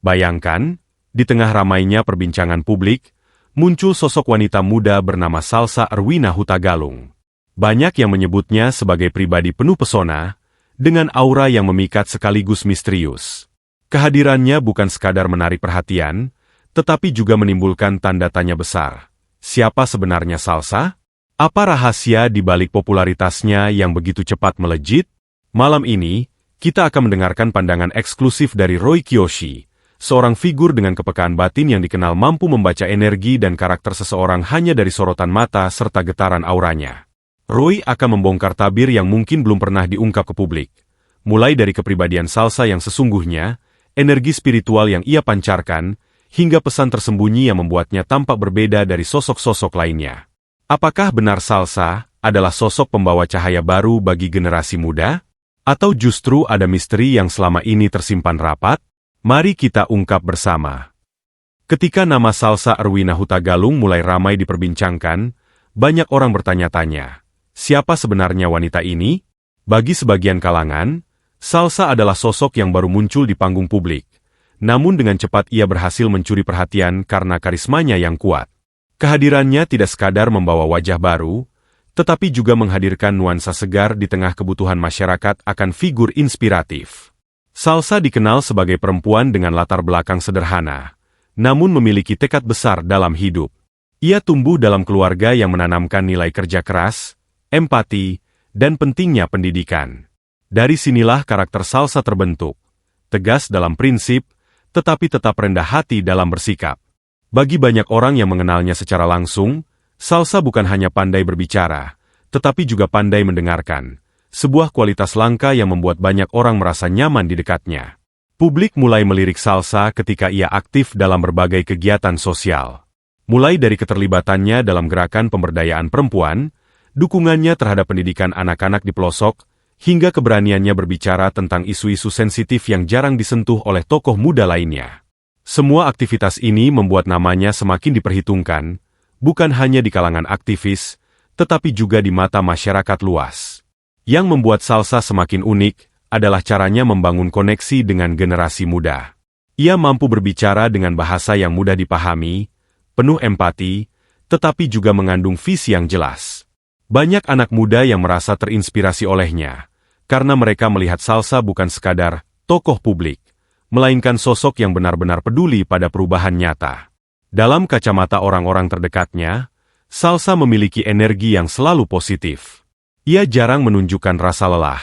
Bayangkan, di tengah ramainya perbincangan publik, muncul sosok wanita muda bernama Salsa Erwina Hutagalung. Banyak yang menyebutnya sebagai pribadi penuh pesona, dengan aura yang memikat sekaligus misterius. Kehadirannya bukan sekadar menarik perhatian, tetapi juga menimbulkan tanda tanya besar. Siapa sebenarnya Salsa? Apa rahasia di balik popularitasnya yang begitu cepat melejit? Malam ini, kita akan mendengarkan pandangan eksklusif dari Roy Kiyoshi, seorang figur dengan kepekaan batin yang dikenal mampu membaca energi dan karakter seseorang hanya dari sorotan mata serta getaran auranya. Roy akan membongkar tabir yang mungkin belum pernah diungkap ke publik. Mulai dari kepribadian Salsa yang sesungguhnya, energi spiritual yang ia pancarkan, hingga pesan tersembunyi yang membuatnya tampak berbeda dari sosok-sosok lainnya. Apakah benar Salsa adalah sosok pembawa cahaya baru bagi generasi muda? Atau justru ada misteri yang selama ini tersimpan rapat? Mari kita ungkap bersama. Ketika nama Salsa Erwina Hutagalung mulai ramai diperbincangkan, banyak orang bertanya-tanya, siapa sebenarnya wanita ini? Bagi sebagian kalangan, Salsa adalah sosok yang baru muncul di panggung publik. Namun dengan cepat ia berhasil mencuri perhatian karena karismanya yang kuat. Kehadirannya tidak sekadar membawa wajah baru, tetapi juga menghadirkan nuansa segar di tengah kebutuhan masyarakat akan figur inspiratif. Salsa dikenal sebagai perempuan dengan latar belakang sederhana, namun memiliki tekad besar dalam hidup. Ia tumbuh dalam keluarga yang menanamkan nilai kerja keras, empati, dan pentingnya pendidikan. Dari sinilah karakter Salsa terbentuk, tegas dalam prinsip, tetapi tetap rendah hati dalam bersikap. Bagi banyak orang yang mengenalnya secara langsung, Salsa bukan hanya pandai berbicara, tetapi juga pandai mendengarkan, sebuah kualitas langka yang membuat banyak orang merasa nyaman di dekatnya. Publik mulai melirik Salsa ketika ia aktif dalam berbagai kegiatan sosial. Mulai dari keterlibatannya dalam gerakan pemberdayaan perempuan, dukungannya terhadap pendidikan anak-anak di pelosok, hingga keberaniannya berbicara tentang isu-isu sensitif yang jarang disentuh oleh tokoh muda lainnya. Semua aktivitas ini membuat namanya semakin diperhitungkan, bukan hanya di kalangan aktivis, tetapi juga di mata masyarakat luas. Yang membuat Salsa semakin unik adalah caranya membangun koneksi dengan generasi muda. Ia mampu berbicara dengan bahasa yang mudah dipahami, penuh empati, tetapi juga mengandung visi yang jelas. Banyak anak muda yang merasa terinspirasi olehnya, karena mereka melihat Salsa bukan sekadar tokoh publik, melainkan sosok yang benar-benar peduli pada perubahan nyata. Dalam kacamata orang-orang terdekatnya, Salsa memiliki energi yang selalu positif. Ia jarang menunjukkan rasa lelah,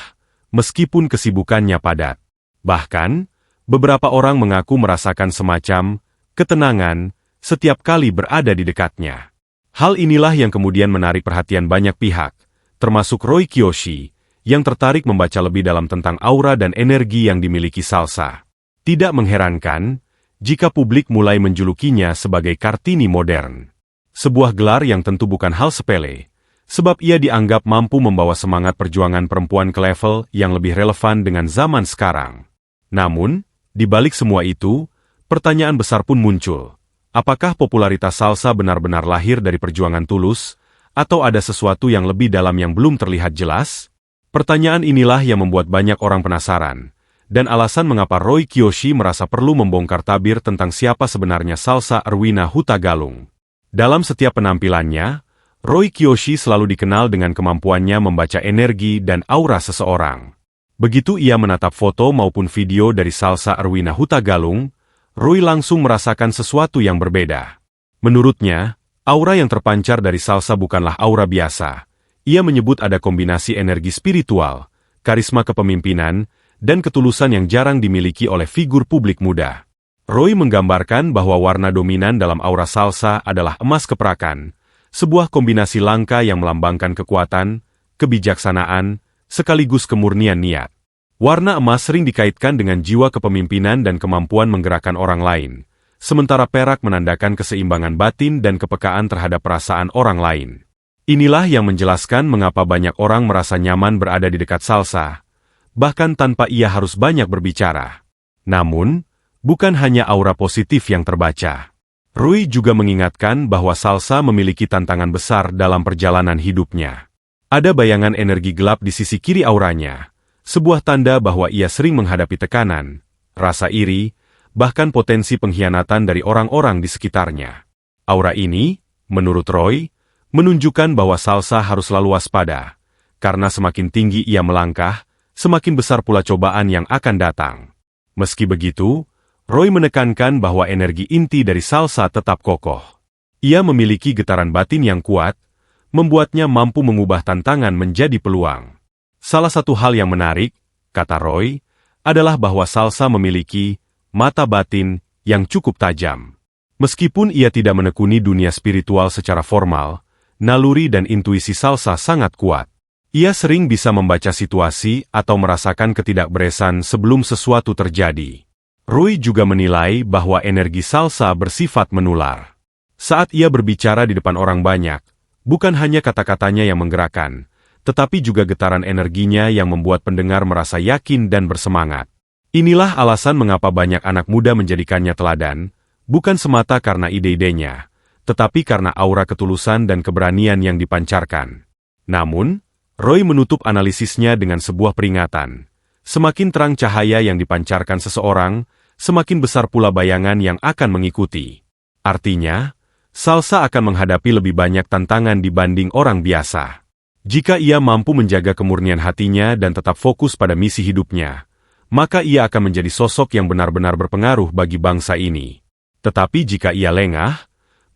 meskipun kesibukannya padat. Bahkan, beberapa orang mengaku merasakan semacam ketenangan setiap kali berada di dekatnya. Hal inilah yang kemudian menarik perhatian banyak pihak, termasuk Roy Kiyoshi, yang tertarik membaca lebih dalam tentang aura dan energi yang dimiliki Salsa. Tidak mengherankan jika publik mulai menjulukinya sebagai Kartini modern. Sebuah gelar yang tentu bukan hal sepele, sebab ia dianggap mampu membawa semangat perjuangan perempuan ke level yang lebih relevan dengan zaman sekarang. Namun, di balik semua itu, pertanyaan besar pun muncul. Apakah popularitas Salsa benar-benar lahir dari perjuangan tulus, atau ada sesuatu yang lebih dalam yang belum terlihat jelas? Pertanyaan inilah yang membuat banyak orang penasaran, dan alasan mengapa Roy Kiyoshi merasa perlu membongkar tabir tentang siapa sebenarnya Salsa Erwina Hutagalung. Dalam setiap penampilannya, Roy Kiyoshi selalu dikenal dengan kemampuannya membaca energi dan aura seseorang. Begitu ia menatap foto maupun video dari Salsa Erwina Hutagalung, Roy langsung merasakan sesuatu yang berbeda. Menurutnya, aura yang terpancar dari Salsa bukanlah aura biasa. Ia menyebut ada kombinasi energi spiritual, karisma kepemimpinan, dan ketulusan yang jarang dimiliki oleh figur publik muda. Roy menggambarkan bahwa warna dominan dalam aura Salsa adalah emas keperakan, sebuah kombinasi langka yang melambangkan kekuatan, kebijaksanaan, sekaligus kemurnian niat. Warna emas sering dikaitkan dengan jiwa kepemimpinan dan kemampuan menggerakkan orang lain, sementara perak menandakan keseimbangan batin dan kepekaan terhadap perasaan orang lain. Inilah yang menjelaskan mengapa banyak orang merasa nyaman berada di dekat Salsa, bahkan tanpa ia harus banyak berbicara. Namun, bukan hanya aura positif yang terbaca. Roy juga mengingatkan bahwa Salsa memiliki tantangan besar dalam perjalanan hidupnya. Ada bayangan energi gelap di sisi kiri auranya, sebuah tanda bahwa ia sering menghadapi tekanan, rasa iri, bahkan potensi pengkhianatan dari orang-orang di sekitarnya. Aura ini, menurut Roy, menunjukkan bahwa Salsa harus selalu waspada, karena semakin tinggi ia melangkah, semakin besar pula cobaan yang akan datang. Meski begitu, Roy menekankan bahwa energi inti dari Salsa tetap kokoh. Ia memiliki getaran batin yang kuat, membuatnya mampu mengubah tantangan menjadi peluang. Salah satu hal yang menarik, kata Roy, adalah bahwa Salsa memiliki mata batin yang cukup tajam. Meskipun ia tidak menekuni dunia spiritual secara formal, naluri dan intuisi Salsa sangat kuat. Ia sering bisa membaca situasi atau merasakan ketidakberesan sebelum sesuatu terjadi. Roy juga menilai bahwa energi Salsa bersifat menular. Saat ia berbicara di depan orang banyak, bukan hanya kata-katanya yang menggerakkan, tetapi juga getaran energinya yang membuat pendengar merasa yakin dan bersemangat. Inilah alasan mengapa banyak anak muda menjadikannya teladan, bukan semata karena ide-idenya, tetapi karena aura ketulusan dan keberanian yang dipancarkan. Namun, Roy menutup analisisnya dengan sebuah peringatan. Semakin terang cahaya yang dipancarkan seseorang, semakin besar pula bayangan yang akan mengikuti. Artinya, Salsa akan menghadapi lebih banyak tantangan dibanding orang biasa. Jika ia mampu menjaga kemurnian hatinya dan tetap fokus pada misi hidupnya, maka ia akan menjadi sosok yang benar-benar berpengaruh bagi bangsa ini. Tetapi jika ia lengah,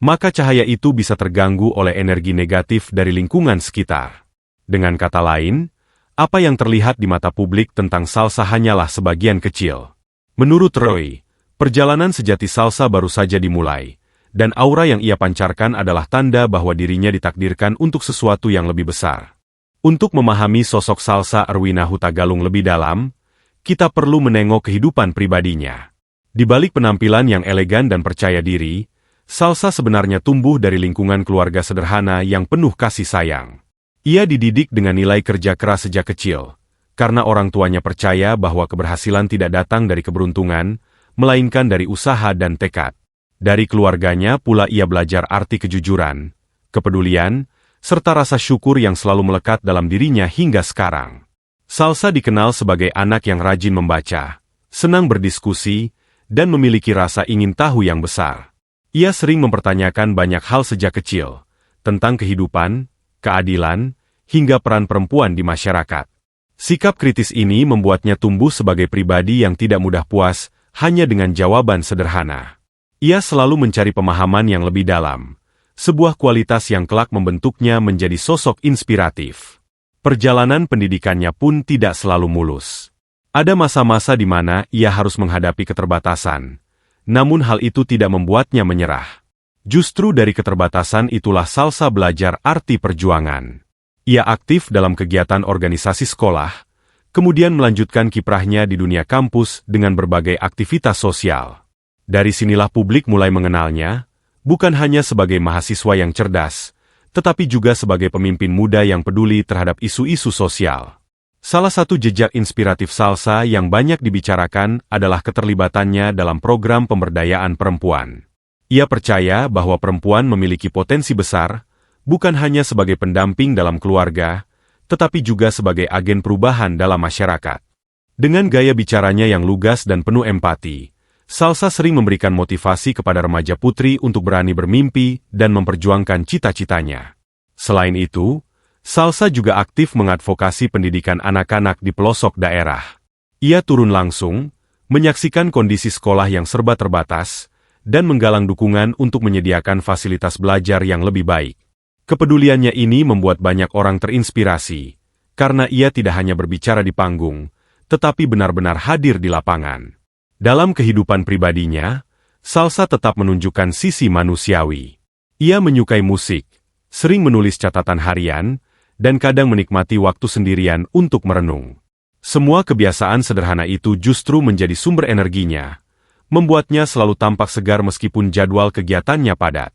maka cahaya itu bisa terganggu oleh energi negatif dari lingkungan sekitar. Dengan kata lain, apa yang terlihat di mata publik tentang Salsa hanyalah sebagian kecil. Menurut Roy, perjalanan sejati Salsa baru saja dimulai, dan aura yang ia pancarkan adalah tanda bahwa dirinya ditakdirkan untuk sesuatu yang lebih besar. Untuk memahami sosok Salsa Erwina Hutagalung lebih dalam, kita perlu menengok kehidupan pribadinya. Di balik penampilan yang elegan dan percaya diri, Salsa sebenarnya tumbuh dari lingkungan keluarga sederhana yang penuh kasih sayang. Ia dididik dengan nilai kerja keras sejak kecil, karena orang tuanya percaya bahwa keberhasilan tidak datang dari keberuntungan, melainkan dari usaha dan tekad. Dari keluarganya pula ia belajar arti kejujuran, kepedulian, serta rasa syukur yang selalu melekat dalam dirinya hingga sekarang. Salsa dikenal sebagai anak yang rajin membaca, senang berdiskusi, dan memiliki rasa ingin tahu yang besar. Ia sering mempertanyakan banyak hal sejak kecil, tentang kehidupan, keadilan, hingga peran perempuan di masyarakat. Sikap kritis ini membuatnya tumbuh sebagai pribadi yang tidak mudah puas hanya dengan jawaban sederhana. Ia selalu mencari pemahaman yang lebih dalam, sebuah kualitas yang kelak membentuknya menjadi sosok inspiratif. Perjalanan pendidikannya pun tidak selalu mulus. Ada masa-masa di mana ia harus menghadapi keterbatasan, namun hal itu tidak membuatnya menyerah. Justru dari keterbatasan itulah Salsa belajar arti perjuangan. Ia aktif dalam kegiatan organisasi sekolah, kemudian melanjutkan kiprahnya di dunia kampus dengan berbagai aktivitas sosial. Dari sinilah publik mulai mengenalnya, bukan hanya sebagai mahasiswa yang cerdas, tetapi juga sebagai pemimpin muda yang peduli terhadap isu-isu sosial. Salah satu jejak inspiratif Salsa yang banyak dibicarakan adalah keterlibatannya dalam program pemberdayaan perempuan. Ia percaya bahwa perempuan memiliki potensi besar, bukan hanya sebagai pendamping dalam keluarga, tetapi juga sebagai agen perubahan dalam masyarakat. Dengan gaya bicaranya yang lugas dan penuh empati, Salsa sering memberikan motivasi kepada remaja putri untuk berani bermimpi dan memperjuangkan cita-citanya. Selain itu, Salsa juga aktif mengadvokasi pendidikan anak-anak di pelosok daerah. Ia turun langsung, menyaksikan kondisi sekolah yang serba terbatas, dan menggalang dukungan untuk menyediakan fasilitas belajar yang lebih baik. Kepeduliannya ini membuat banyak orang terinspirasi, karena ia tidak hanya berbicara di panggung, tetapi benar-benar hadir di lapangan. Dalam kehidupan pribadinya, Salsa tetap menunjukkan sisi manusiawi. Ia menyukai musik, sering menulis catatan harian, dan kadang menikmati waktu sendirian untuk merenung. Semua kebiasaan sederhana itu justru menjadi sumber energinya, membuatnya selalu tampak segar meskipun jadwal kegiatannya padat.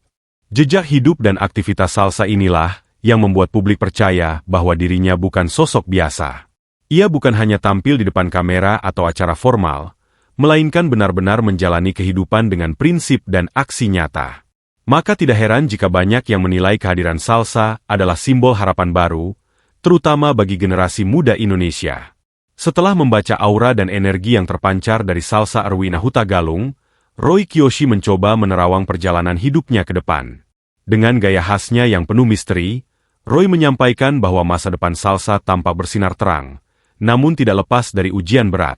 Jejak hidup dan aktivitas Salsa inilah yang membuat publik percaya bahwa dirinya bukan sosok biasa. Ia bukan hanya tampil di depan kamera atau acara formal, melainkan benar-benar menjalani kehidupan dengan prinsip dan aksi nyata. Maka tidak heran jika banyak yang menilai kehadiran Salsa adalah simbol harapan baru, terutama bagi generasi muda Indonesia. Setelah membaca aura dan energi yang terpancar dari Salsa Erwina Hutagalung, Roy Kiyoshi mencoba menerawang perjalanan hidupnya ke depan. Dengan gaya khasnya yang penuh misteri, Roy menyampaikan bahwa masa depan Salsa tampak bersinar terang, namun tidak lepas dari ujian berat.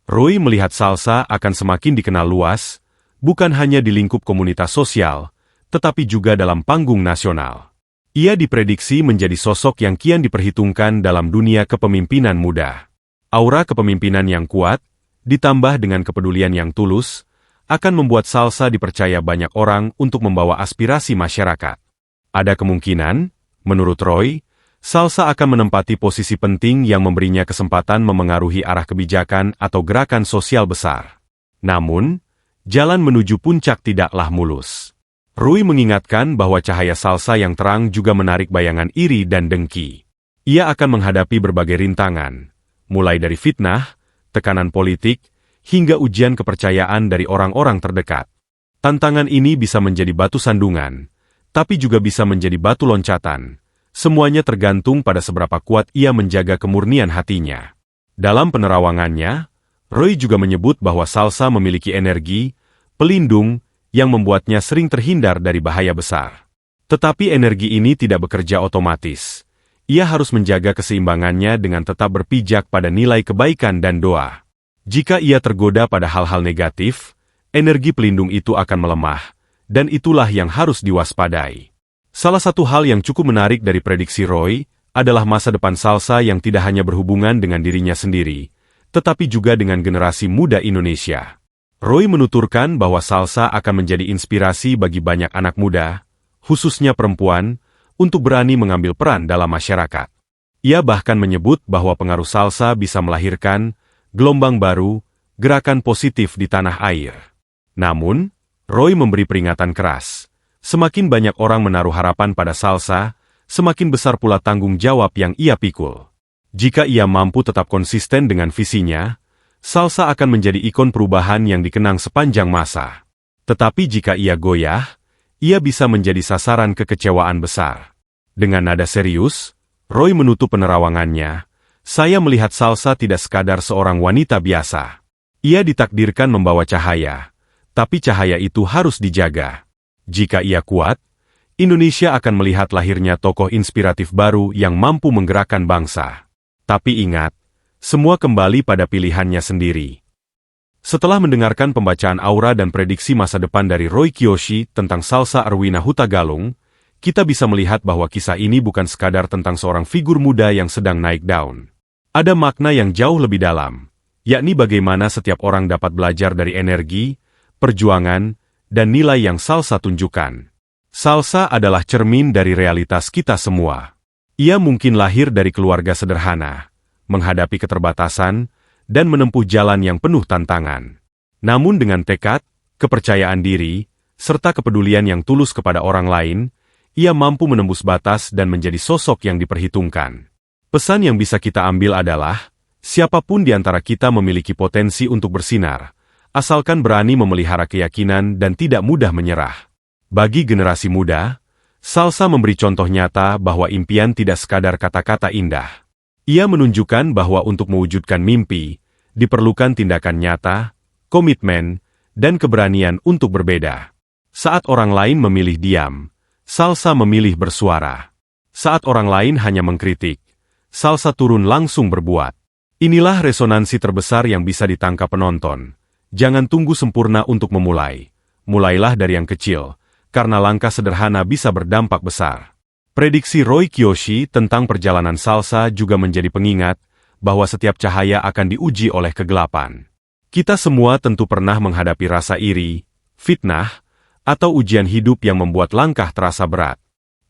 Roy melihat Salsa akan semakin dikenal luas, bukan hanya di lingkup komunitas sosial, tetapi juga dalam panggung nasional. Ia diprediksi menjadi sosok yang kian diperhitungkan dalam dunia kepemimpinan muda. Aura kepemimpinan yang kuat, ditambah dengan kepedulian yang tulus, akan membuat Salsa dipercaya banyak orang untuk membawa aspirasi masyarakat. Ada kemungkinan, menurut Roy, Salsa akan menempati posisi penting yang memberinya kesempatan memengaruhi arah kebijakan atau gerakan sosial besar. Namun, jalan menuju puncak tidaklah mulus. Roy mengingatkan bahwa cahaya Salsa yang terang juga menarik bayangan iri dan dengki. Ia akan menghadapi berbagai rintangan, mulai dari fitnah, tekanan politik, hingga ujian kepercayaan dari orang-orang terdekat. Tantangan ini bisa menjadi batu sandungan, tapi juga bisa menjadi batu loncatan. Semuanya tergantung pada seberapa kuat ia menjaga kemurnian hatinya. Dalam penerawangannya, Roy juga menyebut bahwa Salsa memiliki energi, pelindung, yang membuatnya sering terhindar dari bahaya besar. Tetapi energi ini tidak bekerja otomatis. Ia harus menjaga keseimbangannya dengan tetap berpijak pada nilai kebaikan dan doa. Jika ia tergoda pada hal-hal negatif, energi pelindung itu akan melemah, dan itulah yang harus diwaspadai. Salah satu hal yang cukup menarik dari prediksi Roy adalah masa depan Salsa yang tidak hanya berhubungan dengan dirinya sendiri, tetapi juga dengan generasi muda Indonesia. Roy menuturkan bahwa Salsa akan menjadi inspirasi bagi banyak anak muda, khususnya perempuan, untuk berani mengambil peran dalam masyarakat. Ia bahkan menyebut bahwa pengaruh Salsa bisa melahirkan gelombang baru, gerakan positif di tanah air. Namun, Roy memberi peringatan keras. Semakin banyak orang menaruh harapan pada Salsa, semakin besar pula tanggung jawab yang ia pikul. Jika ia mampu tetap konsisten dengan visinya, Salsa akan menjadi ikon perubahan yang dikenang sepanjang masa. Tetapi jika ia goyah, ia bisa menjadi sasaran kekecewaan besar. Dengan nada serius, Roy menutup penerawangannya. Saya melihat Salsa tidak sekadar seorang wanita biasa. Ia ditakdirkan membawa cahaya, tapi cahaya itu harus dijaga. Jika ia kuat, Indonesia akan melihat lahirnya tokoh inspiratif baru yang mampu menggerakkan bangsa. Tapi ingat, semua kembali pada pilihannya sendiri. Setelah mendengarkan pembacaan aura dan prediksi masa depan dari Roy Kiyoshi tentang Salsa Erwina Hutagalung, kita bisa melihat bahwa kisah ini bukan sekadar tentang seorang figur muda yang sedang naik daun. Ada makna yang jauh lebih dalam, yakni bagaimana setiap orang dapat belajar dari energi, perjuangan, dan nilai yang Salsa tunjukkan. Salsa adalah cermin dari realitas kita semua. Ia mungkin lahir dari keluarga sederhana, menghadapi keterbatasan, dan menempuh jalan yang penuh tantangan. Namun dengan tekad, kepercayaan diri, serta kepedulian yang tulus kepada orang lain, ia mampu menembus batas dan menjadi sosok yang diperhitungkan. Pesan yang bisa kita ambil adalah, siapapun di antara kita memiliki potensi untuk bersinar, asalkan berani memelihara keyakinan dan tidak mudah menyerah. Bagi generasi muda, Salsa memberi contoh nyata bahwa impian tidak sekadar kata-kata indah. Ia menunjukkan bahwa untuk mewujudkan mimpi, diperlukan tindakan nyata, komitmen, dan keberanian untuk berbeda. Saat orang lain memilih diam, Salsa memilih bersuara. Saat orang lain hanya mengkritik, Salsa turun langsung berbuat. Inilah resonansi terbesar yang bisa ditangkap penonton. Jangan tunggu sempurna untuk memulai. Mulailah dari yang kecil, karena langkah sederhana bisa berdampak besar. Prediksi Roy Kiyoshi tentang perjalanan Salsa juga menjadi pengingat bahwa setiap cahaya akan diuji oleh kegelapan. Kita semua tentu pernah menghadapi rasa iri, fitnah, atau ujian hidup yang membuat langkah terasa berat.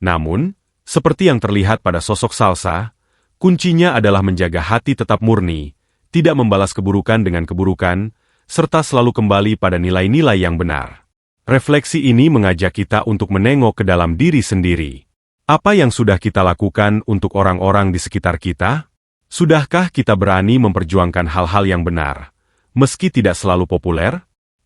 Namun, seperti yang terlihat pada sosok Salsa, kuncinya adalah menjaga hati tetap murni, tidak membalas keburukan dengan keburukan, serta selalu kembali pada nilai-nilai yang benar. Refleksi ini mengajak kita untuk menengok ke dalam diri sendiri. Apa yang sudah kita lakukan untuk orang-orang di sekitar kita? Sudahkah kita berani memperjuangkan hal-hal yang benar, meski tidak selalu populer?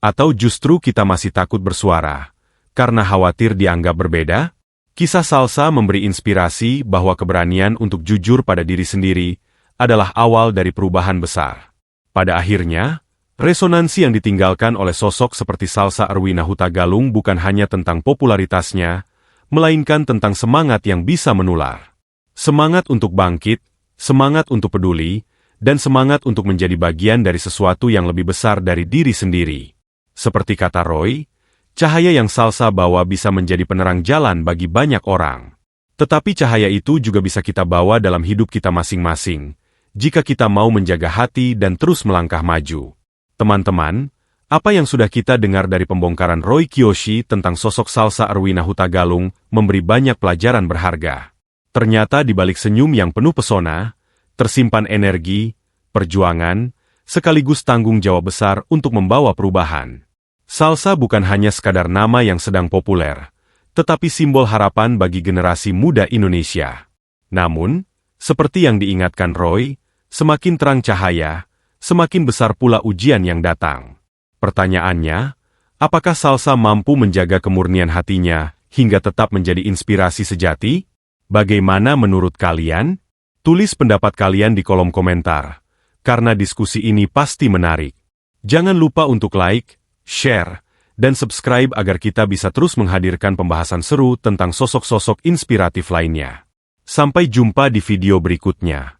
Atau justru kita masih takut bersuara, karena khawatir dianggap berbeda? Kisah Salsa memberi inspirasi bahwa keberanian untuk jujur pada diri sendiri adalah awal dari perubahan besar. Pada akhirnya, resonansi yang ditinggalkan oleh sosok seperti Salsa Erwina Hutagalung bukan hanya tentang popularitasnya, melainkan tentang semangat yang bisa menular. Semangat untuk bangkit, semangat untuk peduli, dan semangat untuk menjadi bagian dari sesuatu yang lebih besar dari diri sendiri. Seperti kata Roy, cahaya yang Salsa bawa bisa menjadi penerang jalan bagi banyak orang. Tetapi cahaya itu juga bisa kita bawa dalam hidup kita masing-masing, jika kita mau menjaga hati dan terus melangkah maju. Teman-teman, apa yang sudah kita dengar dari pembongkaran Roy Kiyoshi tentang sosok Salsa Erwina Hutagalung memberi banyak pelajaran berharga. Ternyata di balik senyum yang penuh pesona, tersimpan energi, perjuangan, sekaligus tanggung jawab besar untuk membawa perubahan. Salsa bukan hanya sekadar nama yang sedang populer, tetapi simbol harapan bagi generasi muda Indonesia. Namun, seperti yang diingatkan Roy, semakin terang cahaya, semakin besar pula ujian yang datang. Pertanyaannya, apakah Salsa mampu menjaga kemurnian hatinya hingga tetap menjadi inspirasi sejati? Bagaimana menurut kalian? Tulis pendapat kalian di kolom komentar, karena diskusi ini pasti menarik. Jangan lupa untuk like, share, dan subscribe agar kita bisa terus menghadirkan pembahasan seru tentang sosok-sosok inspiratif lainnya. Sampai jumpa di video berikutnya.